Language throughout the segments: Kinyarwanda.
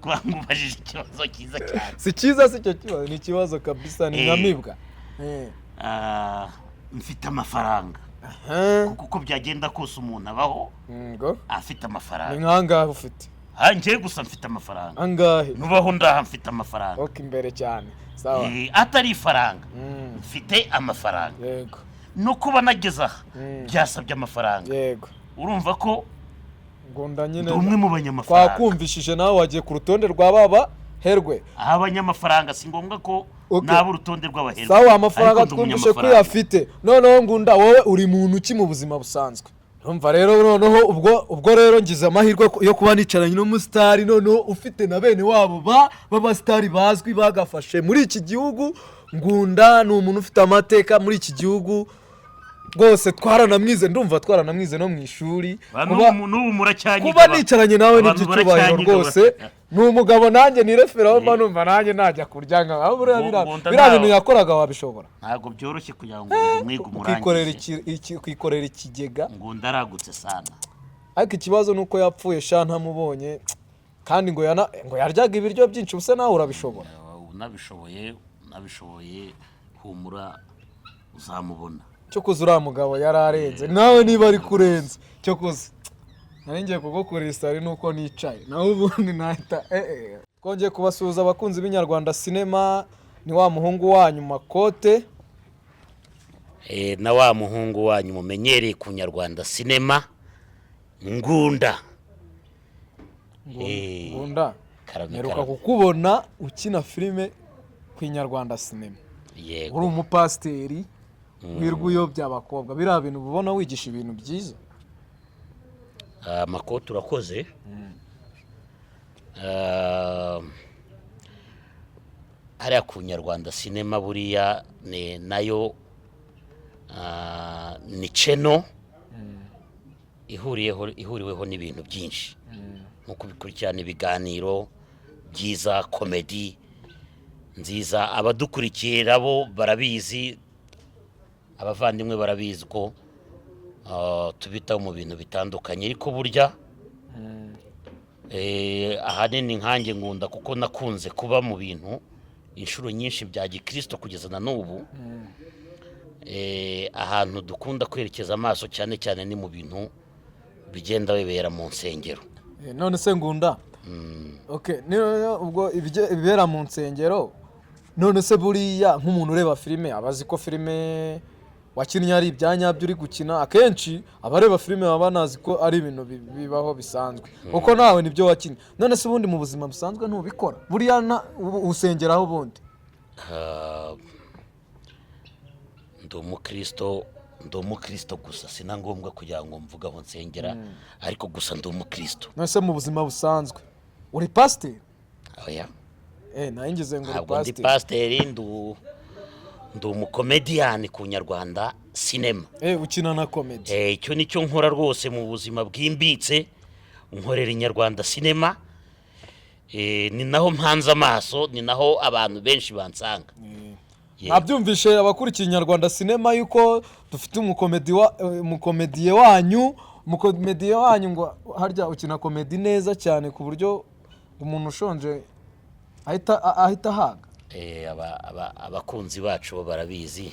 kwa ngubajije ikibazo cyiza cyane. Si cyiza si cyo kibazo, ni ikibazo kabisa, ni nkamibwa. Mfite amafaranga. Kuko byagenda kose umuntu abaho afite amafaranga. Ni nkangahe ufite? Ngiye gusa mfite amafaranga. Angahe? Nubaho ndaha mfite amafaranga. Okay, imbere cyane. Sawa. Atari ifaranga. Mfite amafaranga. Yego. No kuba nageza byasabye amafaranga. Yego. Urumva ko Ngunda nyine umwe mu banyamafaranga. Twakumvishije nawe wagiye ku rutonde rwa baba herwe. Abanyamafaranga si ngombwa ko nabo urutonde rw'abaherwe. Sawa, amafaranga twumvishe ko yafite. Noneho Ngunda wowe uri muntu ki mu buzima busanzwe? Urumva rero noneho ubwo rero ngize amahirwe yo kuba nicaranye n'umusitari, noneho ufite na bene wabo b'abasitari bazwi bagafashe muri iki gihugu. Ngunda ni umuntu ufite amateka muri iki gihugu rwose, twaranamwize, ndumva twaranamwize no mu ishuri. N'ubu muracyanyigwa. Kuba nicaranye nawe n'ibyicubahiro rwose, ni umugabo nanjye nireferaho, mba numva nanjye najya kuryanga. Aho biriya bintu yakoraga wabishobora. Ntabwo byoroshye kugira ngo umwiga umurangize. Kwikorera ikigega. Ngunda aragutse sana. Ariko ikibazo nuko yapfuye sha ntamubonye, kandi ngo yaryaga ibiryo byinshi. Ubuse nawe urabishobora? Nabishoboye humura uzamubona. Cyo kuza uriya mugabo yararenze, nawe niba ari kurenza cyo kuza nari ngiye kugukorera isari nuko nicaye nawe ubundi nahita twongeye kubasuhuza abakunzi b'inyarwanda sinema. Ni wa muhungu wanyu Makote, na wa muhungu wanyu mumenyereye ku nyarwanda sinema Ngunda. Ngunda meruka kukubona ukina filime ku nyarwanda sinema. Yego. Uri umupasiteri wirwuyobya abakobwa, biriya bintu ubona wigisha ibintu byiza. Makote urakoze. Hariya ku nyarwanda sinema buriya nayo ni channel ihuriweho n'ibintu byinshi, nko kubikurikirana ibiganiro byiza, comedy nziza. Abadukurikiye nabo barabizi, abavandimwe barabizi ko tubitaho mu bintu bitandukanye. Ariko burya ahanini nkanjye Ngunda, kuko nakunze kuba mu bintu inshuro nyinshi bya gikristo kugeza na n'ubu, ahantu dukunda kwerekeza amaso cyane cyane ni mu bintu bigenda bibera mu nsengero. None se Ngunda, okay, ubwo ibibera mu nsengero, none se buriya nk'umuntu ureba filime abazi ko filime wakinnye ari ibyanyabyo uri gukina, akenshi abareba filime baba banazi ko ari ibintu bibaho bisanzwe, kuko nawe nibyo wakinnye. None se ubundi mu buzima busanzwe ntubikora? Buriya usengeraho ubundi? Ndi umukristo gusa, sina ngombwa kugira ngo mvuga aho nsengera, ariko gusa ndi umukristo. None se mu buzima busanzwe uri pasiteri? Oya. Nayingize ngo uri pasiteri. Ndi pasiteri, ndi umukomediyani ku nyarwanda sinema. Ukina na komedi? Icyo nicyo nkora rwose mu buzima bwimbitse, nkorera inyarwanda sinema. Ni naho mpanze amaso, ni naho abantu benshi bansanga. Nabyumvishe abakurikiye inyarwanda sinema yuko dufite umukomediye wanyu ngo harya ukina komedi neza cyane ku buryo umuntu ushonje ahita haga. Abakunzi bacu bo barabizi.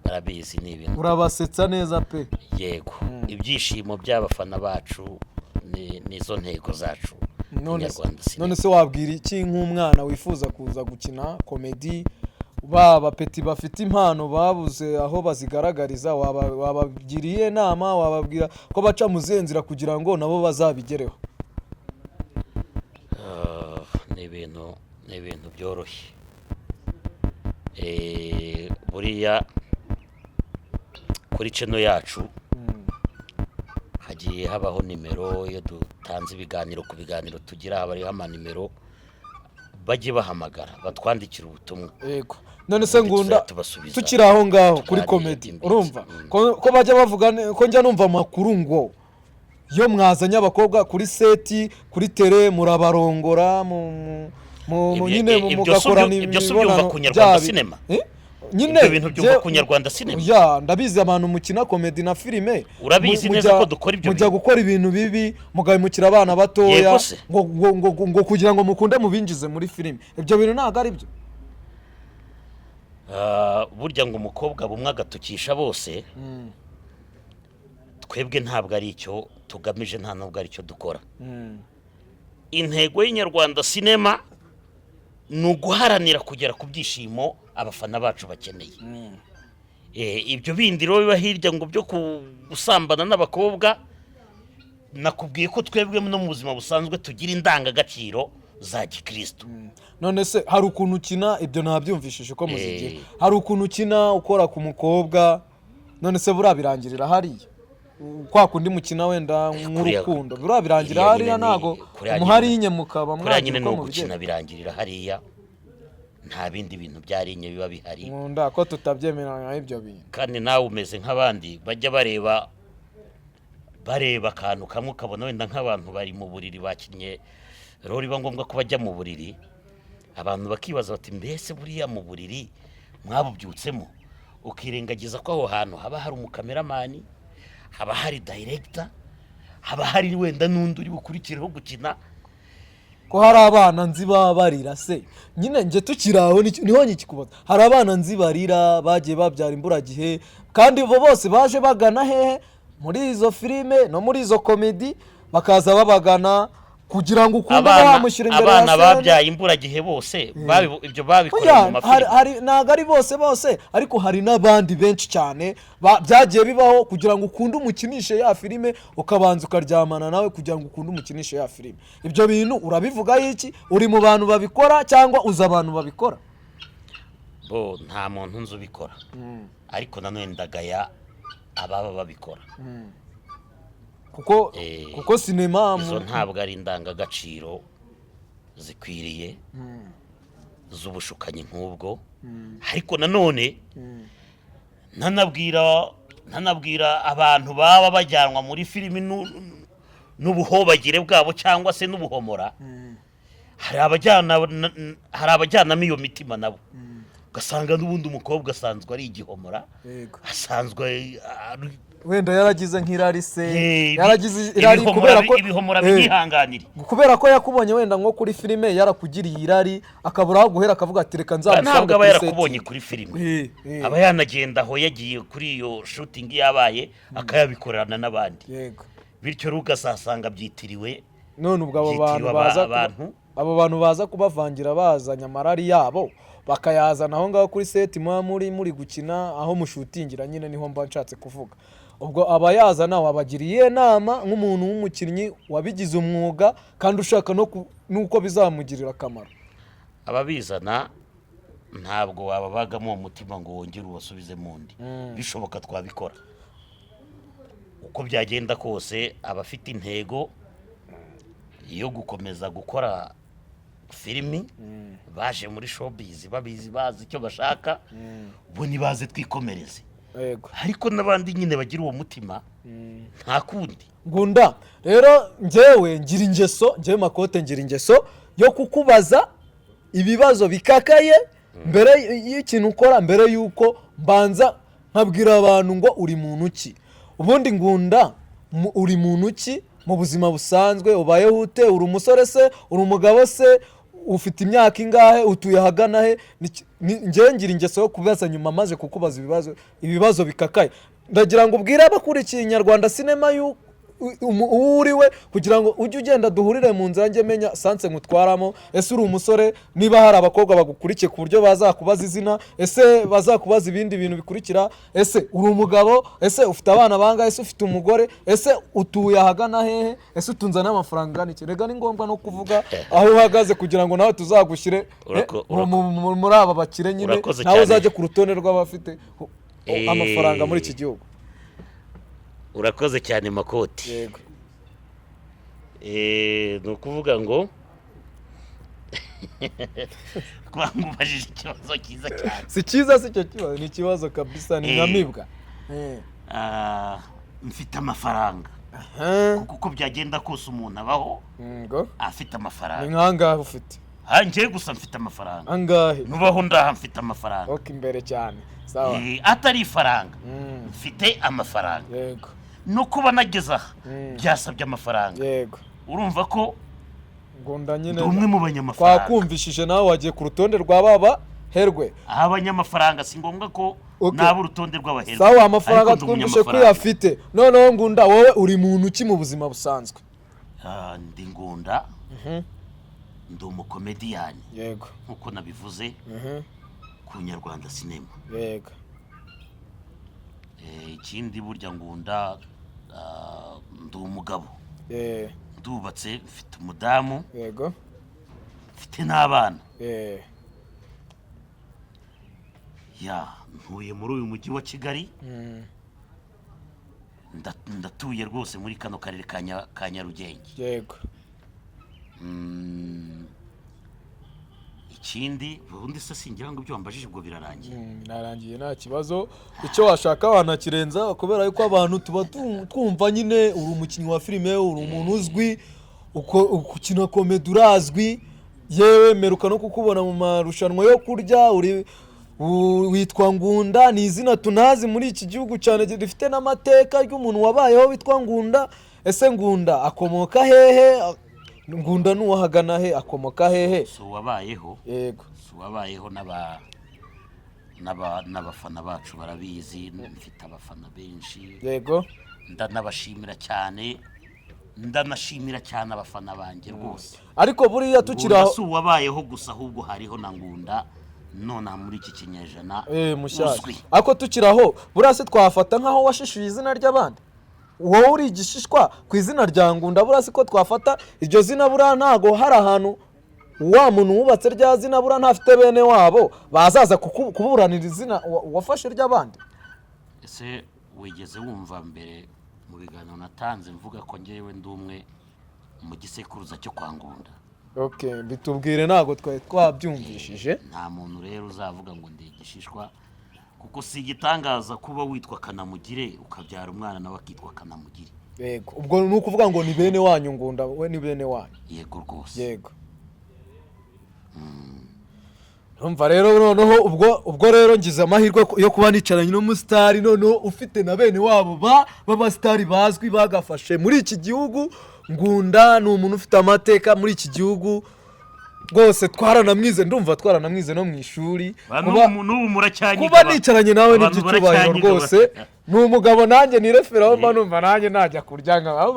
Barabizi ni ibintu. Urabasetsa neza pe. Yego. Ibyishimo by'abafana bacu nizo ntego zacu. None se wabwira iki nk'umwana wifuza kuza gukina komedi, baba peti bafite impano babuze aho bazigaragariza, wababwiriye inama, wababwira ko baca mu zenzira kugira ngo nabo bazabigereho? Ni ibintu byoroshye. Buriya kuri channel yacu hagiye habaho nimero, iyo dutanze ibiganiro ku biganiro tugira hariho amanimero, bajye bahamagara batwandikira ubutumwa. Yego. None se Ngunda, tukiri aho ngaho kuri komedi, urumva ko bajya bavuga ko njya numva amakuru ngo iyo mwazanye abakobwa kuri seti, kuri tele murabarongora, nyine mugakorana imibonano ku nyarwanda sinema. nyine ibyo bintu byumva ku Nyarwanda Cinema. ya ndabizi abantu mukina comedy na filime Urabizi neza ko dukora ibyo mujya gukora ibintu bibi mugahemukira abana batoya Yego se. ngo kugira ngo mukunde mubinjize muri filime ibyo bintu ntabwo ari byo. Burya ngo umukobwa bumwe agatukisha bose, twebwe ntabwo ari icyo tugamije, nta nubwo ari icyo dukora. Intego y'Inyarwanda Cinema ni uguharanira kugera ku byishimo abafana bacu bakeneye. Ibyo bindi rero biba hirya ngo byo gusambana n'abakobwa, nakubwiye ko twebwe no mu buzima busanzwe tugira indangagaciro za gikristo. None se hari ukuntu ukina ibyo ntabyumvishije ko muzigira, hari ukuntu ukina ukora ku mukobwa, none se burabirangirira hariya kwa kundi mukina wenda nk'urukundo burabirangira hariya ntago umuhari inye mukaba mwanyine no gukina birangirira hariya, nta bindi bintu byarinye biba bihari. Nkunda ko tutabyemeranya ibyo bintu. Kandi nawe umeze nk'abandi bajya bareba akantu kamwe ukabona wenda nk'abantu bari mu buriri bakinnye rero biba ngombwa ko bajya mu buriri, abantu bakibaza bati mbese buriya mu buriri mwabubyutsemo, ukirengagiza ko aho hantu haba hari umukameramani, haba hari director, haba hari wenda n'undi uri bukurikireho gukina. Ko hari abana nzi barira se nyine nje tukiraho niho nyikikubaza, hari abana nzi barira bagiye babyara imburagihe kandi bo bose baje bagana hehe muri izo filime no muri izo komedi, bakaza babagana kugira ngo ukunde bamushyira imbere ya abana babyaye imburagihe bose ibyo babikoreye mu mafilime. Ntabwo ari bose ariko hari n'abandi benshi cyane byagiye bibaho kugira ngo ukunde umukinishe ya filime, ukabanza ukaryamana nawe kugira ngo ukunde umukinishe ya filime. Ibyo bintu urabivuga iki? Uri mu bantu babikora cyangwa uza abantu babikora? Nta muntu nzi ubikora, ariko nanone ndagaya ababa babikora. kuko sinema izo ntabwo ari indangagaciro zikwiriye z'ubushukanyi nk'ubwo. Ariko nanone ntanabwira abantu baba bajyanwa muri filimi n'ubuhobagire bwabo cyangwa se n'ubuhomora, hari abajyanamo iyo mitima nabo, ugasanga n'ubundi umukobwa asanzwe ari igihomora, asanzwe wenda yaragize nk'irari se, yaragize irari kubera ko ibihomora bihanganira, kubera ko yakubonye wenda nko kuri filime yarakugiriye irari, akabura aho guhera akavuga ati reka nzamusange. Ntabwo aba yarakubonye kuri filime, aba yanagenda aho yagiye kuri iyo shooting yabaye akayabikorana n'abandi, bityo rugasasanga byitiriwe. None ubwo abo bantu baza kubavangira bazanye amarari yabo bakayazana aho ngaho kuri set muri gukina aho mushutingira, nyine niho mba nshatse kuvuga. Ubwo abayazana wabagiriye inama nk'umuntu w'umukinnyi wabigize umwuga kandi ushaka nuko bizamugirira akamaro. Ababizana ntabwo wababagamo umutima ngo wongere ubasubize mu ndi, bishoboka twabikora. Uko byagenda kose abafite intego yo gukomeza gukora filimi baje muri showbiz bazi icyo bashaka, bo nibaze twikomereze. Ariko n'abandi nyine bagira uwo mutima nta kundi. Ngunda rero njyewe ngira ingeso, njyewe Makote ngira ingeso yo kukubaza ibibazo bikakaye mbere y'ikintu ukora, mbere yuko mbanza nkabwira abantu ngo uri muntu ki. Ubundi Ngunda uri muntu ki mu buzima busanzwe? Ubayeho ute? Uri umusore se? Uri umugabo se? Ufite imyaka ingahe? Utuye hagana he? Njyewe ngira ingeso yo kubaza nyuma maze kukubaza ibibazo bikakaye. Ndagira ngo ubwire abakurikiye Inyarwanda Cinema uriwe kugira ngo ujye ugenda duhurire mu nzira njye menya sanse ngutwaramo. Ese uri umusore? Niba hari abakobwa bagukurikiye ku buryo bazakubaza izina, ese bazakubaza ibindi bintu bikurikira, ese uri umugabo, ese ufite abana bangahe, ese ufite umugore, ese utuye ahagana hehe, ese utunza n'amafaranga n'iki? Rega ni ngombwa no kuvuga aho uhagaze kugira ngo nawe tuzagushyire muri aba bakire nyine, nawe uzajye ku rutonde rw'abafite amafaranga muri iki gihugu. Urakoze cyane Makoti. Yego. Ni ukuvuga ngo twamubajije ikibazo cyiza cyane. Si cyiza si cyo kibazo, ni ikibazo kabisa, ni nkamibwa. Mfite amafaranga. Kuko byagenda kose umuntu abaho afite amafaranga. Ni nkangahe ufite? hanjye gusa mfite amafaranga angahe nubaho ndaha mfite amafaranga ok imbere cyane sawa atari ifaranga mfite amafaranga yego no kuba nageze aha byasabye amafaranga yego urumva ko ngunda nyine umwe mu banyamafaranga twakumvishije nawe wagiye ku rutonde rwa baba herwe abanyamafaranga si ngombwa ko naba urutonde rw'abaherwe sawa amafaranga twumvishe ko uyafite noneho ngunda wowe uri muntu ki mu buzima busanzwe ndi ngunda ndi umukomediyani yego nk'uko nabivuze ku Nyarwanda sinema yego ikindi burya ngunda ndi umugabo ndubatse mfite umudamu yego mfite n'abana ntuye muri uyu mujyi wa Kigali ndatuye rwose muri kano karere ka Nyarugenge yego ikindi ubundi se singira ngo ibyo wambajije ubwo birarangiye narangiye nta kibazo icyo washaka wanakirenza kubera yuko abantu tuba twumva nyine uri umukinnyi wa filime uri umuntu uzwi ukina komedi urazwi yewe meruka no kukubona mu marushanwa yo kurya witwa Ngunda ni izina tunazi muri iki gihugu cyane rifite n'amateka y'umuntu wabayeho witwa Ngunda ese Ngunda akomoka hehe Ngunda nuwahagana he akomoka hehe so wabayeho yego so wabayeho n'abafana bacu barabizi mfite abafana benshi yego ndanabashimira cyane abafana banjye rwose ariko buriya tukiraho so wabayeho gusa ahubwo hariho na Ngunda none muri iki kinyejana mushyashya ako tukiraho buriya se twafata nkaho washishuye izina ry'abandi wowe uri igishishwa ku izina rya Ngunda buriya siko twafata iryo zina buriya ntago hari ahantu wa muntu wubatse rya zina buriya ntafite bene wabo bazaza kuburanira izina wafashe ry'abandi ese wigeze wumva mbere mu biganiro natanze mvuga ko ngewe ndi umwe mu gisekuruza cyo kwa Ngunda okay bitubwire ntago twabyumvishije nta muntu rero uzavuga ngo ndi igishishwa kuko si igitangaza kuba witwa Kanamugire ukabyara umwana nawe akitwa Kanamugire yego ubwo ni ukuvuga ngo ni bene wanyu Ngunda we ni bene wanyu yego rwose yego urumva rero noneho ubwo rero ngize amahirwe yo kuba nicaranye n'umusitari noneho ufite na bene wabo b'abasitari bazwi bagafashe muri iki gihugu Ngunda ni umuntu ufite amateka muri iki gihugu rwose ndumva twaranamwize no mu ishuri kuba nicaranye nawe n'iby'icyubahiro rwose ni umugabo nanjye nireferaho mba numva nanjye najya kurya nka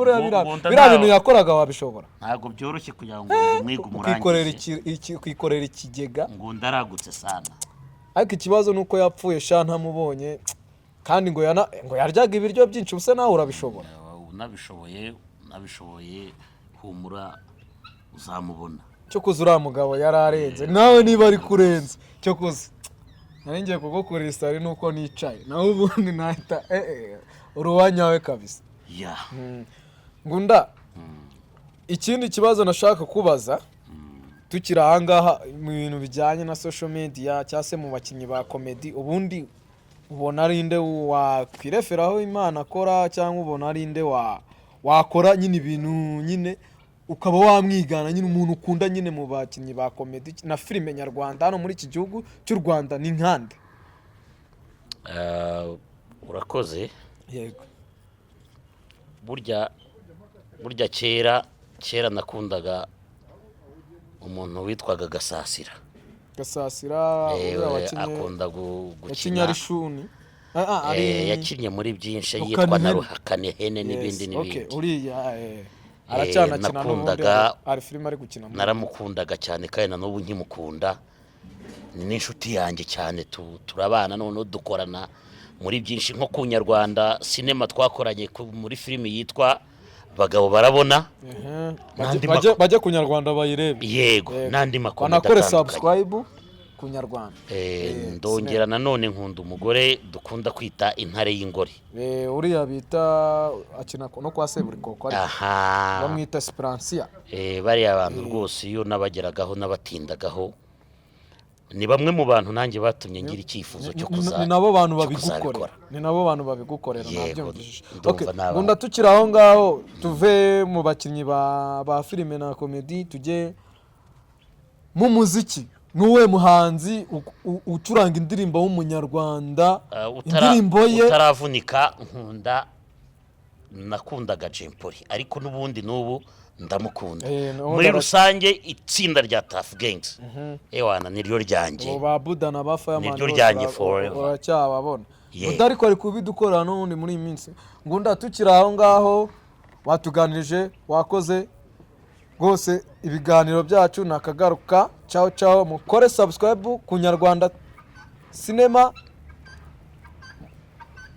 biriya bintu yakoraga wabishobora ntabwo byoroshye kugira ngo umwige umurangize kwikorera ikigega Ngunda aragutse sana ariko ikibazo ni uko yapfuye sha ntamubonye kandi ngo yaryaga ibiryo byinshi ubuse nawe urabishobora unabishoboye humura uzamubona cyo kuza uriya mugabo yararenze nawe niba ari kurenza cyo kuza nari ngiye kugukorera isari nuko nicaye nawe ubundi nahita uruwanyawe kabisa Ngunda ikindi kibazo nashaka kubaza tukiri ahangaha mu bintu bijyanye na social media cyangwa se mu bakinnyi ba komedi ubundi ubona ari nde wakwireferaho Imana akora cyangwa ubona ari nde wakora nyine ibintu nyine ukaba wamwigana nyine umuntu ukunda nyine mu bakinnyi ba komedi na filime nyarwanda hano muri iki gihugu cy'u Rwanda ni nkande urakoze yego burya kera nakundaga umuntu witwaga Gasasira akunda gukina yakinnye muri byinshi yitwa na Ruhakane Hene n'ibindi naramukundaga cyane kandi na n'ubu nkimukunda ni n'inshuti yanjye cyane turabana noneho dukorana muri byinshi nko ku Nyarwanda sinema twakoranye muri filimi yitwa Bagabo Barabona bajya ku Nyarwanda bayirebe yego n'andi makuru banakore subscribe ku Nyarwanda ndongera nanone nkunda umugore dukunda kwita intare y'ingore uriya bita akina no kwa Seburikoko bamwita Esperantia bariya abantu rwose iyo nabageragaho n'abatindagaho ni bamwe mu bantu nanjye batumye ngira icyifuzo cyo kuzana ni nabo bantu babigukorera nabyumvishije Ngunda tukiri aho ngaho tuve mu bakinnyi ba filime na komedi tujye mu muziki n'uwe muhanzi ucuranga indirimbo w'umunyarwanda indirimbo ye utaravunika nkunda nakundaga Jempoli ariko n'ubundi n'ubu ndamukunda muri rusange itsinda rya Tuff Gangs ewana niryo ryanjye ba Buda na ba Fireman niryo ryanjye forever uracyababona utariko ari kubidukorera n'ubundi muri iyi minsi ngunda tukiri aho ngaho watuganirije wakoze rwose ibiganiro byacu nakagaruka ciao ciao mukore subscribe ku Nyarwanda Cinema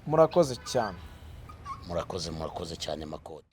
murakoze cyane murakoze cyane Makoti